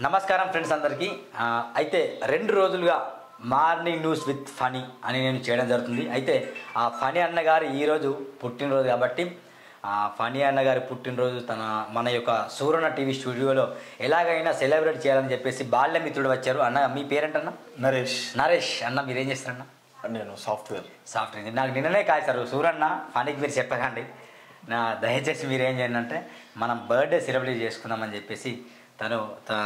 నమస్కారం ఫ్రెండ్స్ అందరికీ. అయితే 2 రోజులుగా మార్నింగ్ న్యూస్ విత్ ఫనీ అని నేను చేయడం జరుగుతుంది. అయితే ఆ ఫనీ అన్నగారు ఈరోజు పుట్టినరోజు కాబట్టి ఫనీ అన్నగారి పుట్టినరోజు మన యొక్క సూరణ టీవీ స్టూడియోలో ఎలాగైనా సెలబ్రేట్ చేయాలని చెప్పేసి బాల్యమిత్రుడు వచ్చారు. అన్న మీ పేరేంటన్నా? నరేష్ అన్న. మీరేం చేస్తారన్న? నేను సాఫ్ట్వేర్. నాకు నిన్ననే కాల్చారు సూరన్న ఫనీకి మీరు చెప్పకండి. దయచేసి మీరేం చేయండి అంటే మనం బర్త్డే సెలబ్రేట్ చేసుకుందామని చెప్పేసి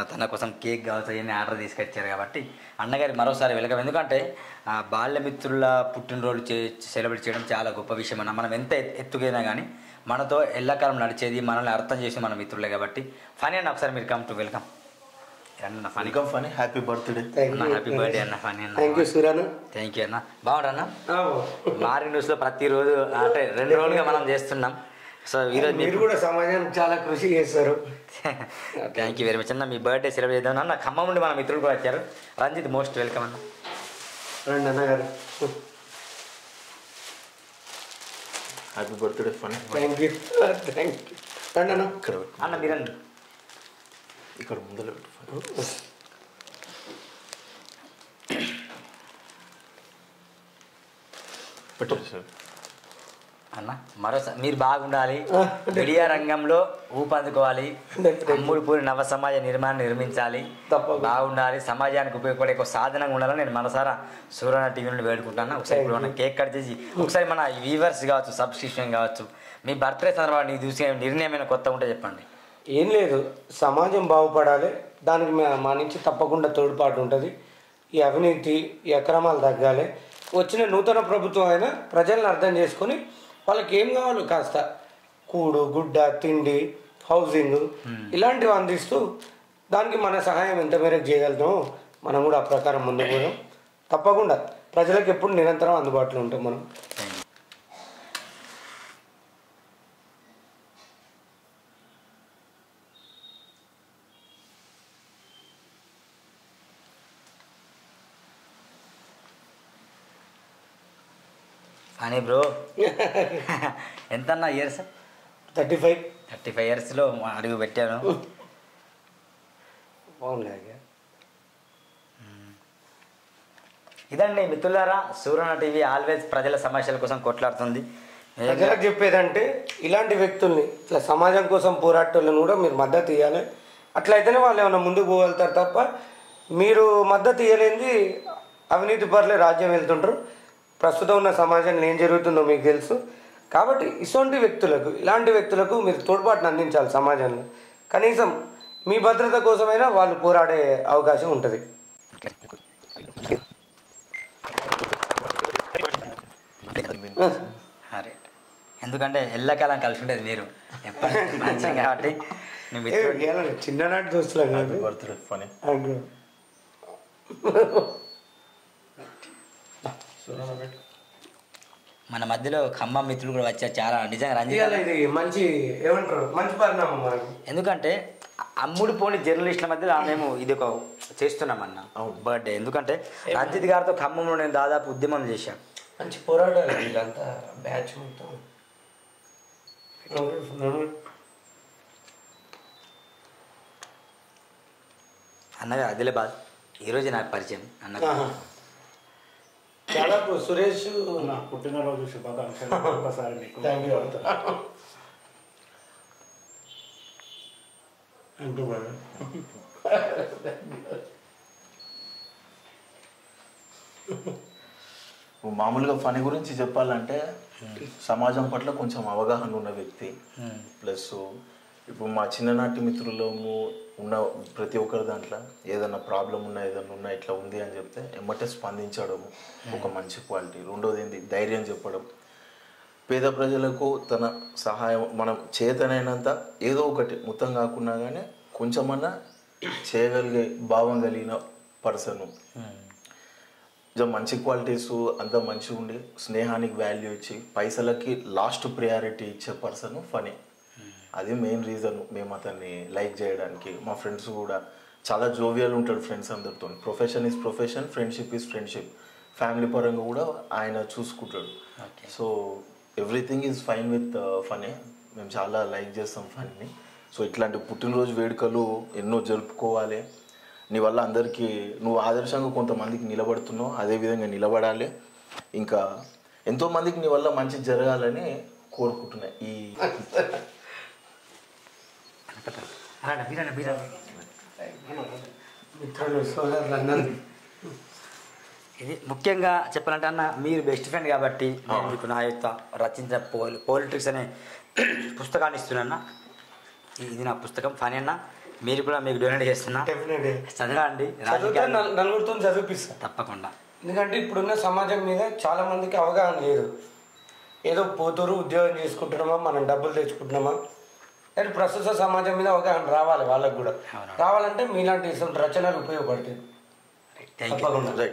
తన కోసం కేక్ కావచ్చు అవన్నీ ఆర్డర్ తీసుకొచ్చారు. కాబట్టి అన్నగారి మరోసారి వెల్కమ్. ఎందుకంటే బాల్యమిత్రుల పుట్టినరోజు సెలబ్రేట్ చేయడం చాలా గొప్ప విషయం అన్న. మనం ఎంత ఎత్తుకైనా కానీ మనతో ఎల్లకాలం నడిచేది, మనల్ని అర్థం చేసి మన మిత్రులే. కాబట్టి ఫనీ అన్న ఒకసారి మీరు కమ్ టు వెల్కమ్ అన్న. Phani happy birthday. Happy birthday అన్న ఫనీ అన్న. థ్యాంక్ యూ అన్న. బాగుండన్న. మారి న్యూస్లో ప్రతిరోజు అంటే 2 రోజులుగా మనం చేస్తున్నాం. సో ఈరోజు మీరు కూడా సమాజానికి చాలా కృషి చేస్తారు. థ్యాంక్ యూ వెరీ మచ్ అన్న. మీ బర్త్డే సెలబ్రేట్ చేద్దాం అన్న. ఖమ్మం నుండి మన మిత్రులు కూడా వచ్చారు. రంజిత్ మోస్ట్ వెల్కమ్ అన్న. రండి అన్నగారు. Happy birthday Phani. Thank you రండి అన్న. ఇక్కడ అన్న మీరండి. ఇక్కడ ముందర పెట్టండి సార్. అన్న మరోసారి మీరు బాగుండాలి, మీడియా రంగంలో ఊపందుకోవాలి, అమ్ముడుపూరి నవ సమాజ నిర్మాణం నిర్మించాలి, బాగుండాలి, సమాజానికి ఉపయోగపడే ఒక సాధనంగా ఉండాలని నేను మనసారా సూరణ టీవీ నుండి వేడుకుంటాను. ఒకసారి ఇప్పుడు మన కేక్ కట్ చేసి ఒకసారి మన వ్యూవర్స్ కావచ్చు, సబ్స్క్రిప్షన్ కావచ్చు, మీ బర్త్డే సందర్భాన్ని చూసే నిర్ణయమైన కొత్త ఉంటే చెప్పండి. ఏం లేదు, సమాజం బాగుపడాలి, దానికి మా నుంచి తప్పకుండా తోడ్పాటు ఉంటుంది. ఈ అవినీతి, ఈ అక్రమాలు తగ్గాలి. వచ్చిన నూతన ప్రభుత్వం అయినా ప్రజలను అర్థం చేసుకొని వాళ్ళకి ఏం కావాలో కాస్త కూడు, గుడ్డ, తిండి, హౌసింగ్ ఇలాంటివి అందిస్తూ దానికి మన సహాయం ఎంత మేరకు చేయగలుగుతామో మనం కూడా ఆ ప్రకారం ముందుకు పోదాం. తప్పకుండా ప్రజలకు ఎప్పుడు నిరంతరం అందుబాటులో ఉంటాం మనం. అని బ్రో ఎంతన్నా ఇయర్స్? 35 ఇయర్స్లో అడుగు పెట్టాను. ఇదండి మిత్రులారా, సూరణ టీవీ ఆల్వేస్ ప్రజల సమస్యల కోసం కొట్లాడుతుంది. ప్రజలకు చెప్పేదంటే ఇలాంటి వ్యక్తుల్ని, ఇట్లా సమాజం కోసం పోరాటోళ్ళని కూడా మీరు మద్దతు ఇవ్వాలి. అట్లయితేనే వాళ్ళు ఏమైనా ముందుకు పోగలుగుతారు. తప్ప మీరు మద్దతు ఇవ్వలేంది అవినీతి పరులే రాజ్యం వెళ్తుంటారు. ప్రస్తుతం ఉన్న సమాజంలో ఏం జరుగుతుందో మీకు తెలుసు. కాబట్టి ఇలాంటి వ్యక్తులకు మీరు తోడ్పాటును అందించాలి సమాజంలో. కనీసం మీ భద్రత కోసమైనా వాళ్ళు పోరాడే అవకాశం ఉంటుంది. ఎందుకంటే ఎల్లకాలం కలిసి ఉండేది మీరు ఎప్పటి కాబట్టి చిన్ననాటి దోస్తులు. బర్త్డే ఫనీ. మన మధ్యలో ఖమ్మం మిత్రులు కూడా వచ్చారు. చాలా నిజంగా మంచి పరిణామం మనకు. ఎందుకంటే అమ్ముడు పోని జర్నలిస్టుల మధ్యలో మేము ఇది ఒక చేస్తున్నామన్న బర్త్డే. ఎందుకంటే రంజిత్ గారితో ఖమ్మంలో నేను దాదాపు ఉద్యమం చేశాను. మంచి పోరాటాలు వీళ్ళంతా బ్యాచ్ మొత్తం. అన్నగా ఆదిలాబాద్ ఈరోజు నాకు పరిచయం అన్న. చాలా సురేష్ నా పుట్టినరోజు శుభాకాంక్షలు. ఒకసారి మీకు మామూలుగా ఫనీ గురించి చెప్పాలంటే సమాజం పట్ల కొంచెం అవగాహన ఉన్న వ్యక్తి. ప్లస్ ఇప్పుడు మా చిన్ననాటి మిత్రులము ఉన్న ప్రతి ఒక్కరి దాంట్లో ఏదైనా ప్రాబ్లం ఉన్నా, ఏదైనా ఉన్నా ఇట్లా ఉంది అని చెప్తే ఎమ్మటే స్పందించడము ఒక మంచి క్వాలిటీ. రెండోది ఏంటి, ధైర్యం చెప్పడం. పేద ప్రజలకు తన సహాయం మనం చేతనైనంత ఏదో ఒకటి మొత్తం కాకున్నా కానీ కొంచెమన్నా చేయగలిగే భావం కలిగిన పర్సను. మంచి క్వాలిటీస్ అంతా మంచిగా ఉండి స్నేహానికి వాల్యూ ఇచ్చి పైసలకి లాస్ట్ ప్రియారిటీ ఇచ్చే పర్సన్ ఫనీ. అది మెయిన్ రీజన్ మేము అతన్ని లైక్ చేయడానికి. మా ఫ్రెండ్స్ కూడా చాలా జోవియల్ ఉంటాడు ఫ్రెండ్స్ అందరితో. Profession is profession, friendship is friendship. Family పరంగా కూడా ఆయన చూసుకుంటాడు. So everything is fine with funny. మేము చాలా లైక్ చేస్తాం ఫనీని. సో ఇట్లాంటి పుట్టినరోజు వేడుకలు ఎన్నో జరుపుకోవాలి. నీ వల్ల అందరికీ నువ్వు ఆదర్శంగా కొంతమందికి నిలబడుతున్నావు, అదేవిధంగా నిలబడాలి. ఇంకా ఎంతోమందికి నీ వల్ల మంచి జరగాలని కోరుకుంటున్నా. ఈ మిత్రులు సోదరులు అందరూ ఇది ముఖ్యంగా చెప్పాలంటే అన్న మీరు బెస్ట్ ఫ్రెండ్ కాబట్టి నేను మీకు నా యొక్క రచించిన పోలిటిక్స్ అనే పుస్తకాన్ని ఇస్తున్నా. ఇది నా పుస్తకం. ఫనీ అన్న మీరు కూడా మీకు డొనేట్ చేస్తున్నా, చదవండి. నలుగురితో చదివిపిస్తా తప్పకుండా. ఎందుకంటే ఇప్పుడున్న సమాజం మీద చాలా మందికి అవగాహన లేదు. ఏదో పోతూరు ఉద్యోగం చేసుకుంటున్నామా, మనం డబ్బులు తెచ్చుకుంటున్నామా, కానీ ప్రస్తుత సమాజం మీద అవగాహన రావాలి. వాళ్ళకు కూడా రావాలంటే మీలాంటి రచనలు ఉపయోగపడతాయి. Thank you.